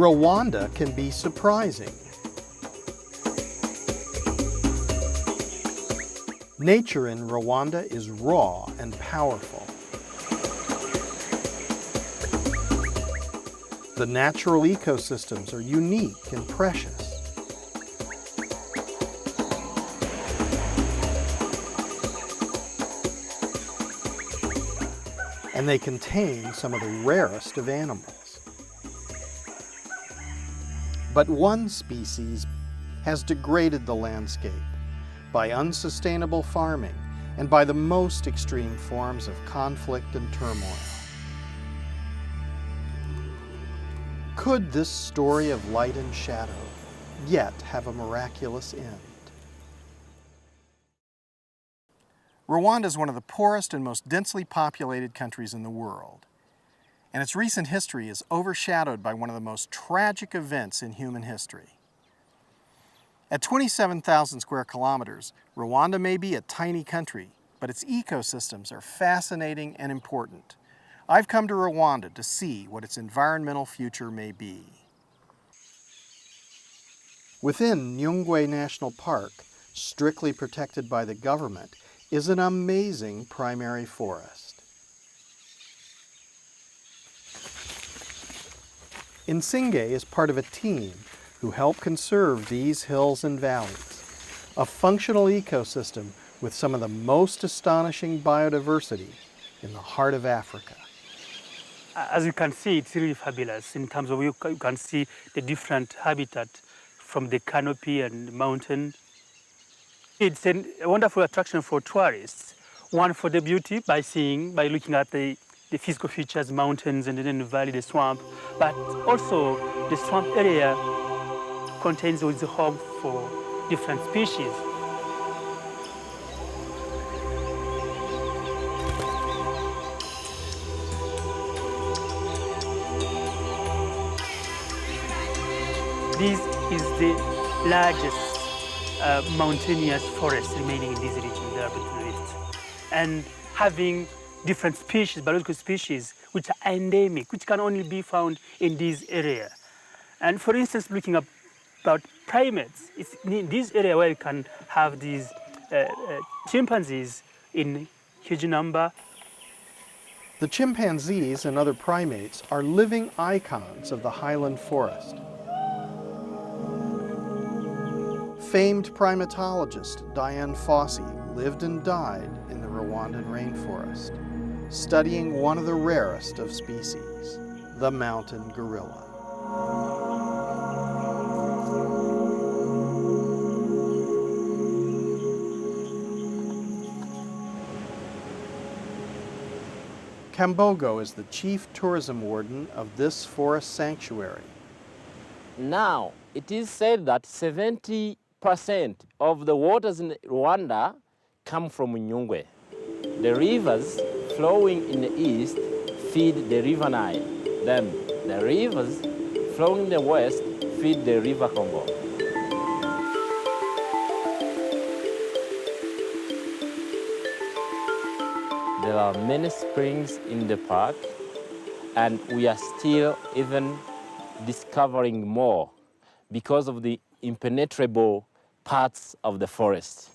Rwanda can be surprising. Nature in Rwanda is raw and powerful. The natural ecosystems are unique and precious. And they contain some of the rarest of animals. But one species has degraded the landscape by unsustainable farming and by the most extreme forms of conflict and turmoil. Could this story of light and shadow yet have a miraculous end? Rwanda is one of the poorest and most densely populated countries in the world, and its recent history is overshadowed by one of the most tragic events in human history. At 27,000 square kilometers, Rwanda may be a tiny country, but its ecosystems are fascinating and important. I've come to Rwanda to see what its environmental future may be. Within Nyungwe National Park, strictly protected by the government, is an amazing primary forest. Nsinge is part of a team who help conserve these hills and valleys, a functional ecosystem with some of the most astonishing biodiversity in the heart of Africa. As you can see, it's really fabulous in terms of you can see the different habitat from the canopy and the mountain. It's a wonderful attraction for tourists. One, for the beauty by looking at the physical features, mountains, and then the valley, the swamp. But also the swamp area contains a home for different species. This is the largest mountainous forest remaining in this region, the urban rift. And having different species, biological species, which are endemic, which can only be found in this area. And for instance, looking about primates, it's in this area where you can have these chimpanzees in huge number. The chimpanzees and other primates are living icons of the highland forest. Famed primatologist Diane Fossey lived and died in the Rwandan rainforest, studying one of the rarest of species, the mountain gorilla. Kambogo is the chief tourism warden of this forest sanctuary. Now, it is said that 70% of the waters in Rwanda come from Nyungwe. The rivers flowing in the east feed the river Nile. Then the rivers flowing in the west feed the river Congo. There are many springs in the park, and we are still even discovering more because of the impenetrable parts of the forest.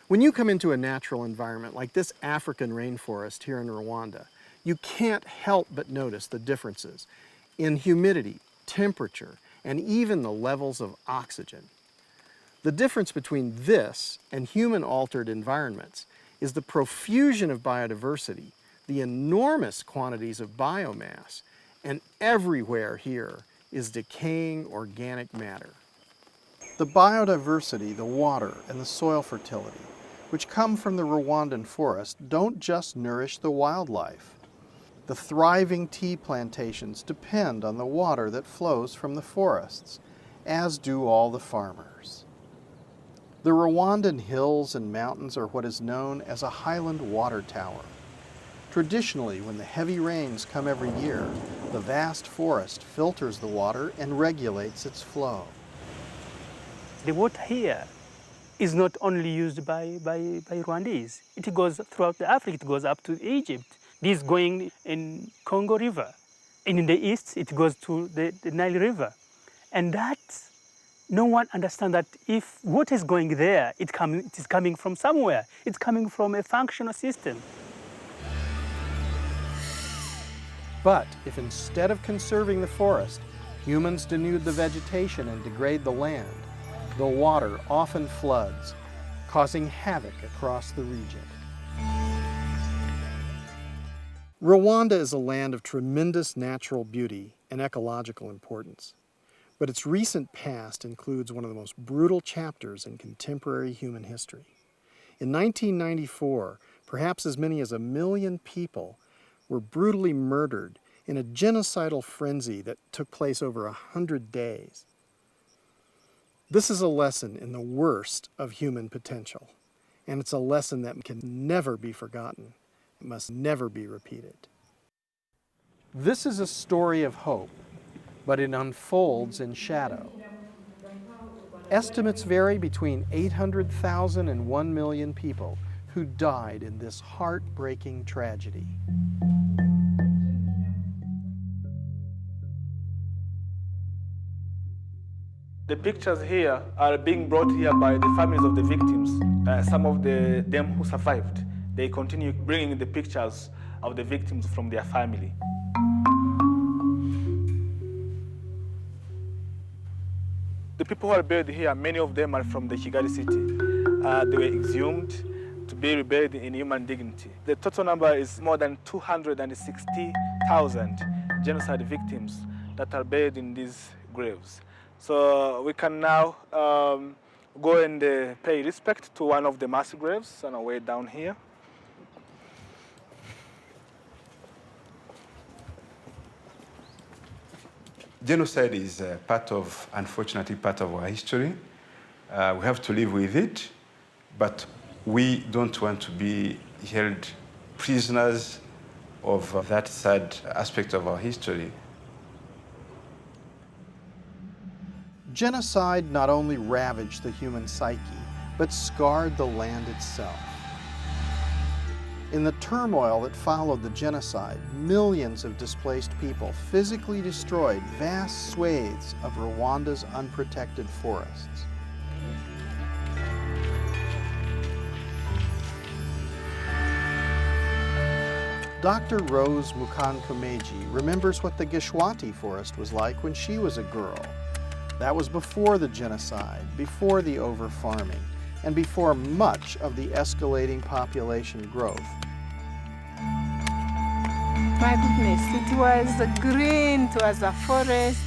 When you come into a natural environment like this African rainforest here in Rwanda, you can't help but notice the differences in humidity, temperature, and even the levels of oxygen. The difference between this and human-altered environments is the profusion of biodiversity, the enormous quantities of biomass, and everywhere here is decaying organic matter. The biodiversity, the water, and the soil fertility, which come from the Rwandan forest, don't just nourish the wildlife. The thriving tea plantations depend on the water that flows from the forests, as do all the farmers. The Rwandan hills and mountains are what is known as a highland water tower. Traditionally, when the heavy rains come every year, the vast forest filters the water and regulates its flow. The water here is not only used by Rwandese. It goes throughout Africa. It goes up to Egypt, This going in Congo River. And in the east, it goes to the Nile River. And that, no one understands that if water is going there, it is coming from somewhere. It's coming from a functional system. But if instead of conserving the forest, humans denude the vegetation and degrade the land, the water often floods, causing havoc across the region. Rwanda is a land of tremendous natural beauty and ecological importance, but its recent past includes one of the most brutal chapters in contemporary human history. In 1994, perhaps as many as 1 million people were brutally murdered in a genocidal frenzy that took place over 100 days. This is a lesson in the worst of human potential, and it's a lesson that can never be forgotten. It must never be repeated. This is a story of hope, but it unfolds in shadow. Estimates vary between 800,000 and 1 million people who died in this heartbreaking tragedy. The pictures here are being brought here by the families of the victims. Some of them who survived, they continue bringing the pictures of the victims from their family. The people who are buried here, many of them are from the Kigali city. They were exhumed to be reburied in human dignity. The total number is more than 260,000 genocide victims that are buried in these graves. So we can now go and pay respect to one of the mass graves on our way down here. Genocide is unfortunately, part of our history. We have to live with it, but we don't want to be held prisoners of that sad aspect of our history. Genocide not only ravaged the human psyche, but scarred the land itself. In the turmoil that followed the genocide, millions of displaced people physically destroyed vast swathes of Rwanda's unprotected forests. Dr. Rose Mukankomeji remembers what the Gishwati forest was like when she was a girl. That was before the genocide, before the over-farming, and before much of the escalating population growth. My goodness, it was green, it was a forest.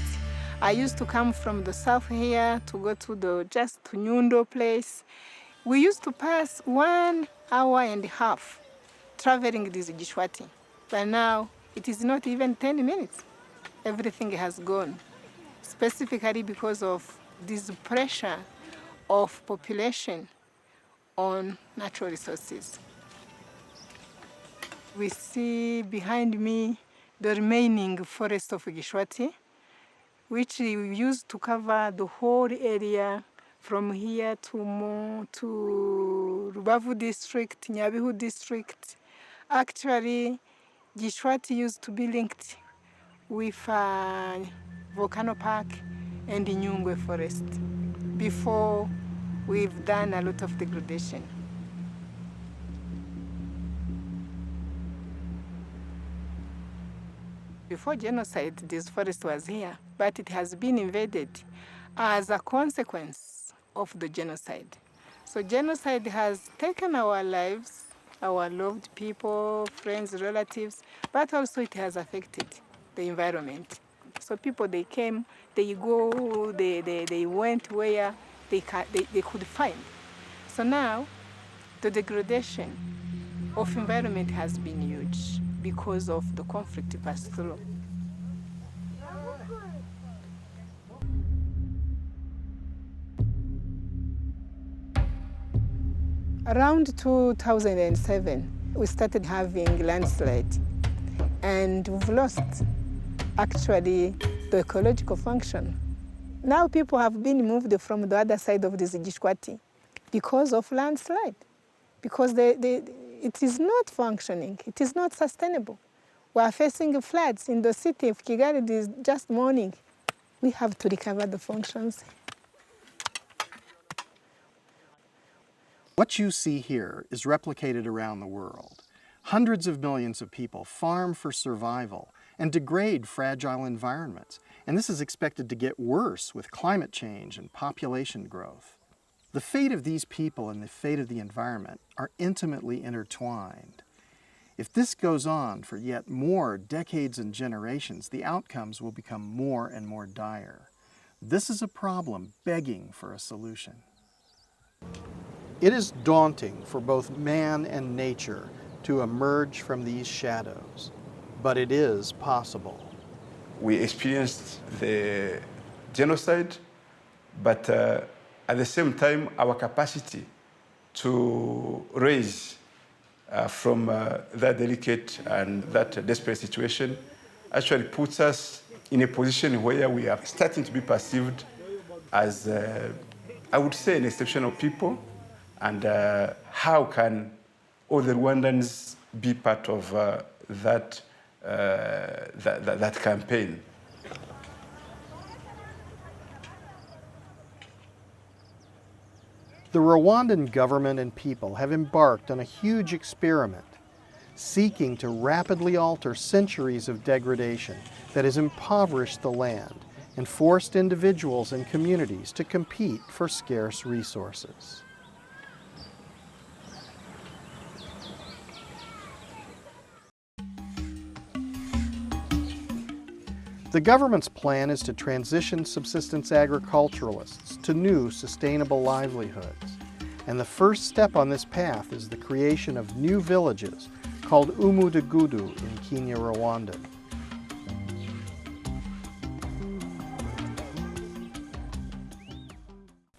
I used to come from the south here to go to just to Nyundo place. We used to pass 1 hour and a half traveling this Gishwati. But now it is not even 10 minutes. Everything has gone, specifically because of this pressure of population on natural resources. We see behind me the remaining forest of Gishwati, which we used to cover the whole area from here to Rubavu district, Nyabihu district. Actually, Gishwati used to be linked with Volcano Park and the Nyungwe forest before we've done a lot of degradation. Before genocide, this forest was here, but it has been invaded as a consequence of the genocide. So genocide has taken our lives, our loved people, friends, relatives, but also it has affected the environment. So people, they came, they go, they went where they could find. So now, the degradation of environment has been huge because of the conflict passed through. Around 2007, we started having landslide, and we've lost actually the ecological function. Now people have been moved from the other side of this Gishwati because of landslide, because it is not functioning. It is not sustainable. We are facing floods in the city of Kigali. It is just morning. We have to recover the functions. What you see here is replicated around the world. Hundreds of millions of people farm for survival and degrade fragile environments. And this is expected to get worse with climate change and population growth. The fate of these people and the fate of the environment are intimately intertwined. If this goes on for yet more decades and generations, the outcomes will become more and more dire. This is a problem begging for a solution. It is daunting for both man and nature to emerge from these shadows, but it is possible. We experienced the genocide, but at the same time, our capacity to raise from that delicate and that desperate situation actually puts us in a position where we are starting to be perceived as, I would say, an exceptional people. And how can all the Rwandans be part of that campaign? The Rwandan government and people have embarked on a huge experiment, seeking to rapidly alter centuries of degradation that has impoverished the land and forced individuals and communities to compete for scarce resources. The government's plan is to transition subsistence agriculturalists to new sustainable livelihoods. And the first step on this path is the creation of new villages called umudugudu in Kenya, Rwanda.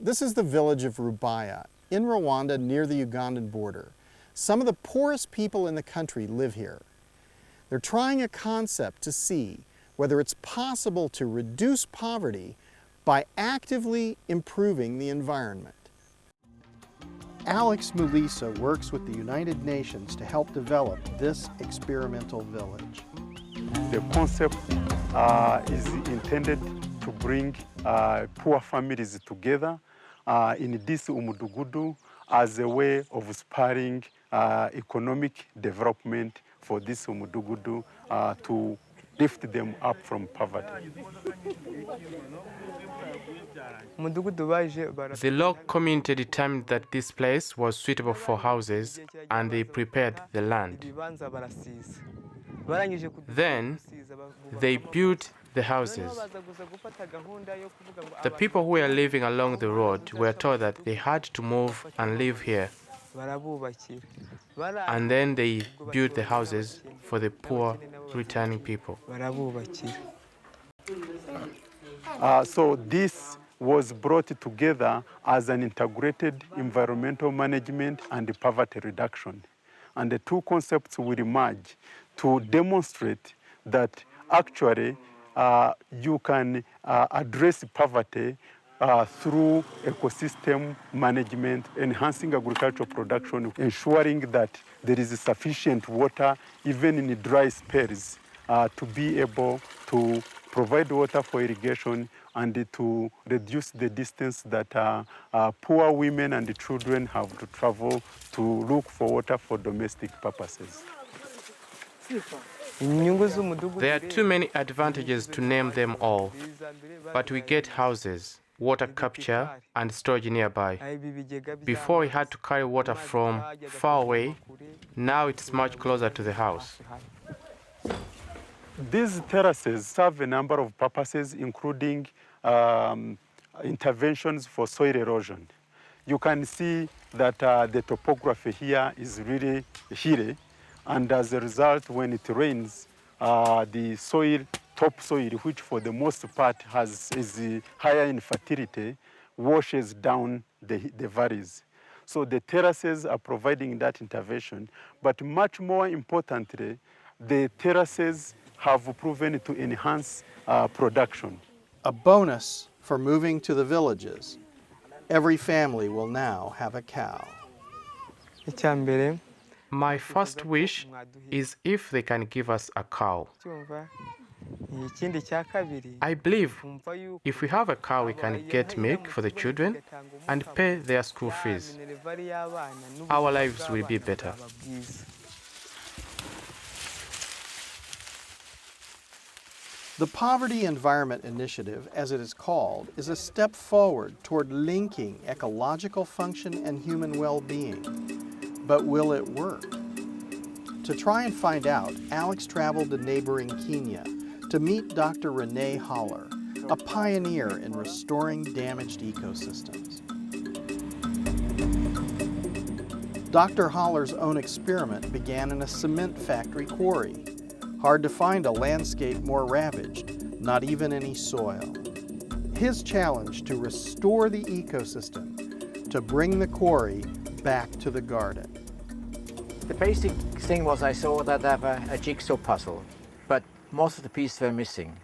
This is the village of Rubaya in Rwanda near the Ugandan border. Some of the poorest people in the country live here. They're trying a concept to see whether it's possible to reduce poverty by actively improving the environment. Alex Mulisa works with the United Nations to help develop this experimental village. The concept is intended to bring poor families together in this umudugudu as a way of spurring economic development for this umudugudu to lift them up from poverty. The local community determined that this place was suitable for houses and they prepared the land. Then they built the houses. The people who were living along the road were told that they had to move and live here. And then they built the houses for the poor returning people. So this was brought together as an integrated environmental management and poverty reduction. And the two concepts will emerge to demonstrate that actually you can address poverty through ecosystem management, enhancing agricultural production, ensuring that there is sufficient water even in dry spells to be able to provide water for irrigation and to reduce the distance that poor women and children have to travel to look for water for domestic purposes. There are too many advantages to name them all, but we get houses, water capture and storage nearby. Before we had to carry water from far away, now it's much closer to the house. These terraces serve a number of purposes, including interventions for soil erosion. You can see that the topography here is really hilly, and as a result, when it rains, the soil, topsoil, which for the most part is higher in fertility, washes down the valleys. So the terraces are providing that intervention, but much more importantly, the terraces have proven to enhance production. A bonus for moving to the villages. Every family will now have a cow. My first wish is if they can give us a cow. I believe if we have a cow, we can get milk for the children and pay their school fees. Our lives will be better. The Poverty Environment Initiative, as it is called, is a step forward toward linking ecological function and human well-being. But will it work? To try and find out, Alex traveled to neighboring Kenya to meet Dr. Rene Haller, a pioneer in restoring damaged ecosystems. Dr. Haller's own experiment began in a cement factory quarry. Hard to find a landscape more ravaged, not even any soil. His challenge to restore the ecosystem, to bring the quarry back to the garden. The basic thing was I saw that I have a jigsaw puzzle, but most of the pieces were missing.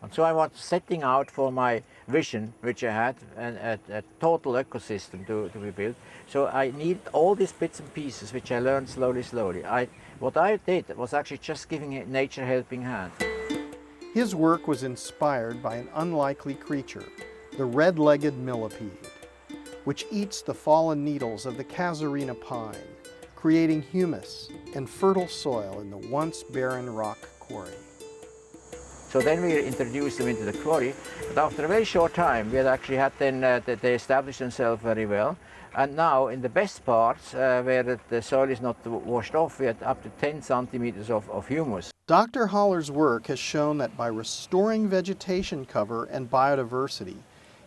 And so I was setting out for my vision, which I had, a total ecosystem to be built. So I needed all these bits and pieces, which I learned slowly. What I did was actually just giving nature a helping hand. His work was inspired by an unlikely creature, the red-legged millipede, which eats the fallen needles of the casuarina pine, creating humus and fertile soil in the once barren rock quarry. So then we introduced them into the quarry, but after a very short time we had actually had then they established themselves very well. And now in the best parts where the soil is not washed off, we had up to 10 centimeters of humus. Dr. Haller's work has shown that by restoring vegetation cover and biodiversity,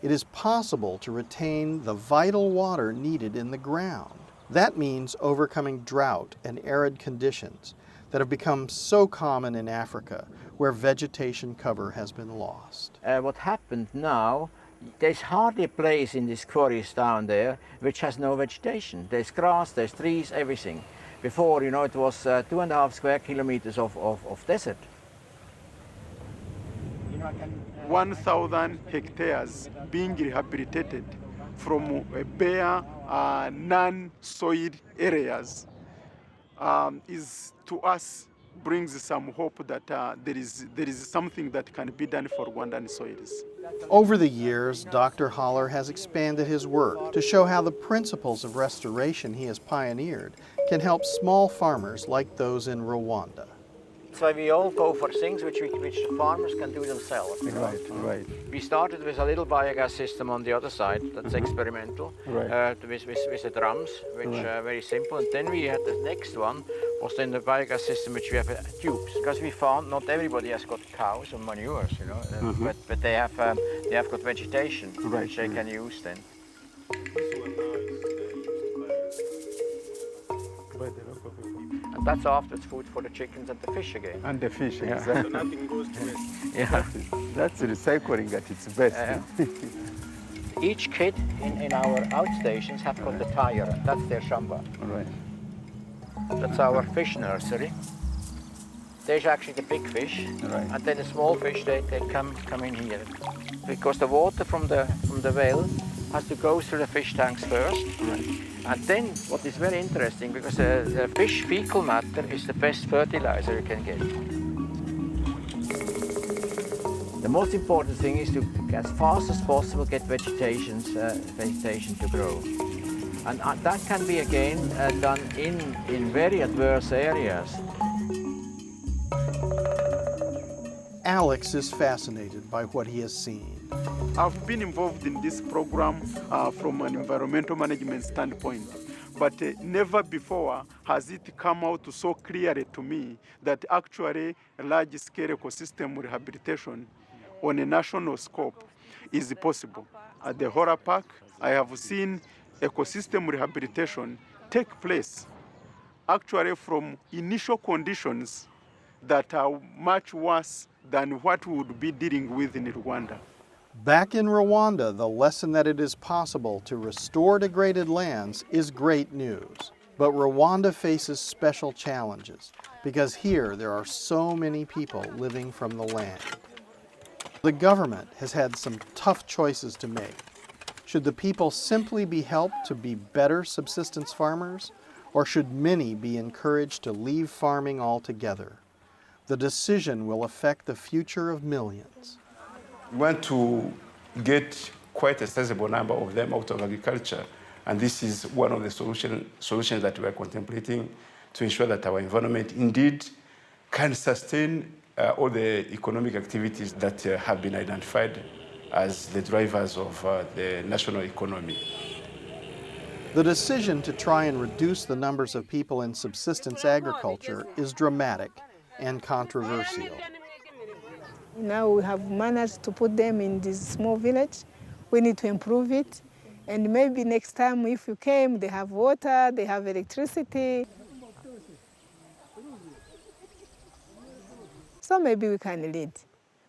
it is possible to retain the vital water needed in the ground. That means overcoming drought and arid conditions that have become so common in Africa, where vegetation cover has been lost. What happened now, there's hardly a place in these quarries down there which has no vegetation. There's grass, there's trees, everything. Before, it was 2.5 square kilometers of desert. 1,000 hectares being rehabilitated from bare, non-soiled areas is to us brings some hope that there is something that can be done for Rwandan soils. Over the years, Dr. Haller has expanded his work to show how the principles of restoration he has pioneered can help small farmers like those in Rwanda. So we all go for things which the farmers can do themselves. Right. We started with a little biogas system on the other side, that's experimental, Right. with the drums, which are very simple. And then we had the next one, was then the biogas system which we have tubes. Because we found not everybody has got cows or manures, but they have got vegetation, which they can use then. And that's afterwards food for the chickens and the fish again. And the fish, exactly. So nothing goes to waste. Yeah. That's recycling at its best. Each kid in our outstations have got a tire. That's their shamba. Right. That's our fish nursery. There's actually the big fish, Right. and then the small fish they come in here, because the water from the well has to go through the fish tanks first. Right. And then what is very interesting, because the fish fecal matter is the best fertilizer you can get. The most important thing is to, as fast as possible, get vegetation to grow. And that can be again done in very adverse areas. Alex is fascinated by what he has seen. I've been involved in this program from an environmental management standpoint, but never before has it come out so clearly to me that actually large-scale ecosystem rehabilitation on a national scope is possible. At the Haller Park, I have seen ecosystem rehabilitation take place actually from initial conditions that are much worse than what we would be dealing with in Rwanda. Back in Rwanda, the lesson that it is possible to restore degraded lands is great news. But Rwanda faces special challenges because here there are so many people living from the land. The government has had some tough choices to make. Should the people simply be helped to be better subsistence farmers, or should many be encouraged to leave farming altogether? The decision will affect the future of millions. We want to get quite a sizable number of them out of agriculture, and this is one of the solutions that we are contemplating to ensure that our environment indeed can sustain all the economic activities that have been identified as the drivers of the national economy. The decision to try and reduce the numbers of people in subsistence agriculture is dramatic and controversial. Now we have managed to put them in this small village. We need to improve it. And maybe next time if you came, they have water, they have electricity. So maybe we can lead.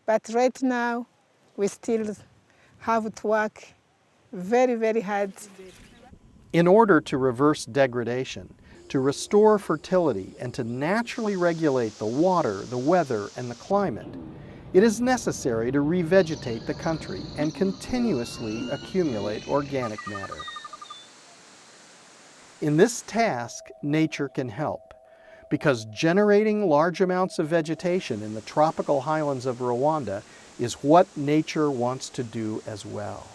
But right now, we still have to work very, very hard. In order to reverse degradation, to restore fertility, and to naturally regulate the water, the weather, and the climate, it is necessary to revegetate the country and continuously accumulate organic matter. In this task, nature can help, because generating large amounts of vegetation in the tropical highlands of Rwanda is what nature wants to do as well.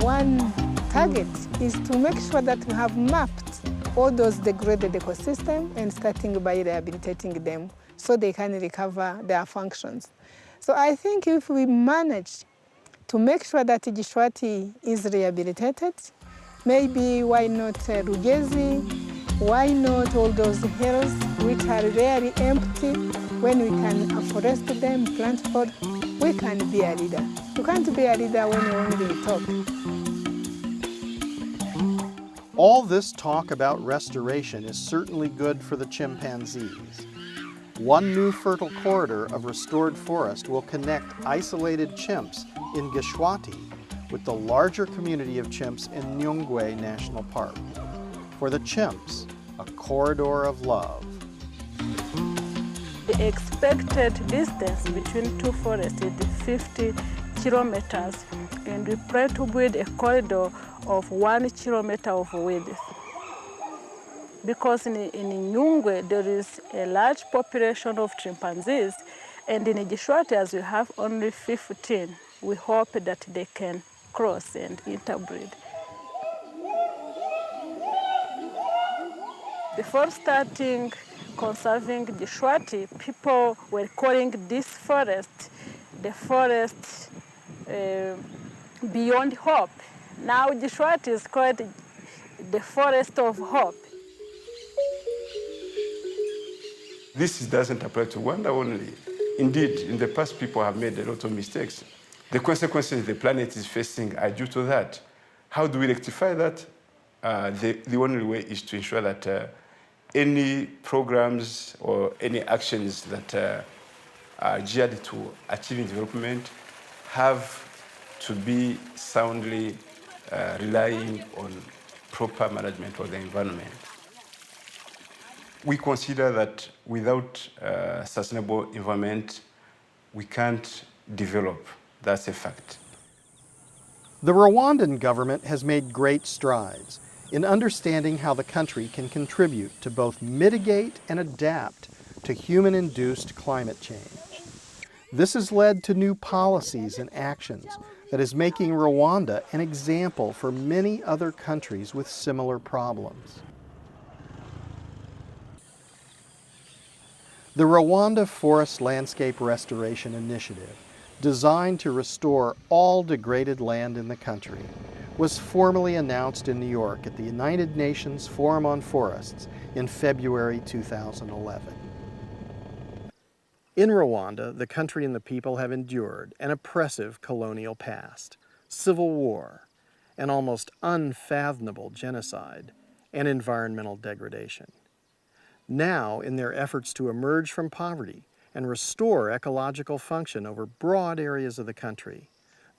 One target is to make sure that we have mapped all those degraded ecosystems and starting by rehabilitating them so they can recover their functions. So I think if we manage to make sure that Gishwati is rehabilitated, maybe why not Rugezi, why not all those hills which are really empty, when we can afforest them, plant forth, we can be a leader. You can't be a leader when you only talk. All this talk about restoration is certainly good for the chimpanzees. One new fertile corridor of restored forest will connect isolated chimps in Gishwati with the larger community of chimps in Nyungwe National Park. For the chimps, a corridor of love. The expected distance between two forests is 50 kilometers, and we plan to build a corridor of 1 kilometer of width. Because in Nyungwe there is a large population of chimpanzees, and in Gishwati, as we have only 15, we hope that they can cross and interbreed. Before starting conserving Gishwati, people were calling this forest the forest beyond hope. Now Gishwati is called the forest of hope. This doesn't apply to Rwanda only. Indeed, in the past, people have made a lot of mistakes. The consequences the planet is facing are due to that. How do we rectify that? The only way is to ensure that any programs or any actions that are geared to achieving development have to be soundly relying on proper management of the environment. We consider that without sustainable environment, we can't develop. That's a fact. The Rwandan government has made great strides in understanding how the country can contribute to both mitigate and adapt to human-induced climate change. This has led to new policies and actions that is making Rwanda an example for many other countries with similar problems. The Rwanda Forest Landscape Restoration Initiative, designed to restore all degraded land in the country, was formally announced in New York at the United Nations Forum on Forests in February 2011. In Rwanda, the country and the people have endured an oppressive colonial past, civil war, an almost unfathomable genocide, and environmental degradation. Now, in their efforts to emerge from poverty and restore ecological function over broad areas of the country,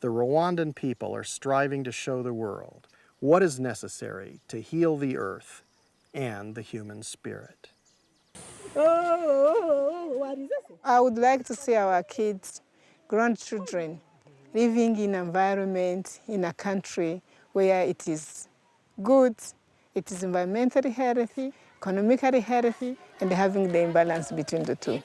the Rwandan people are striving to show the world what is necessary to heal the earth and the human spirit. I would like to see our kids, grandchildren, living in an environment, in a country where it is good, it is environmentally healthy, economically healthy, and having the imbalance between the two.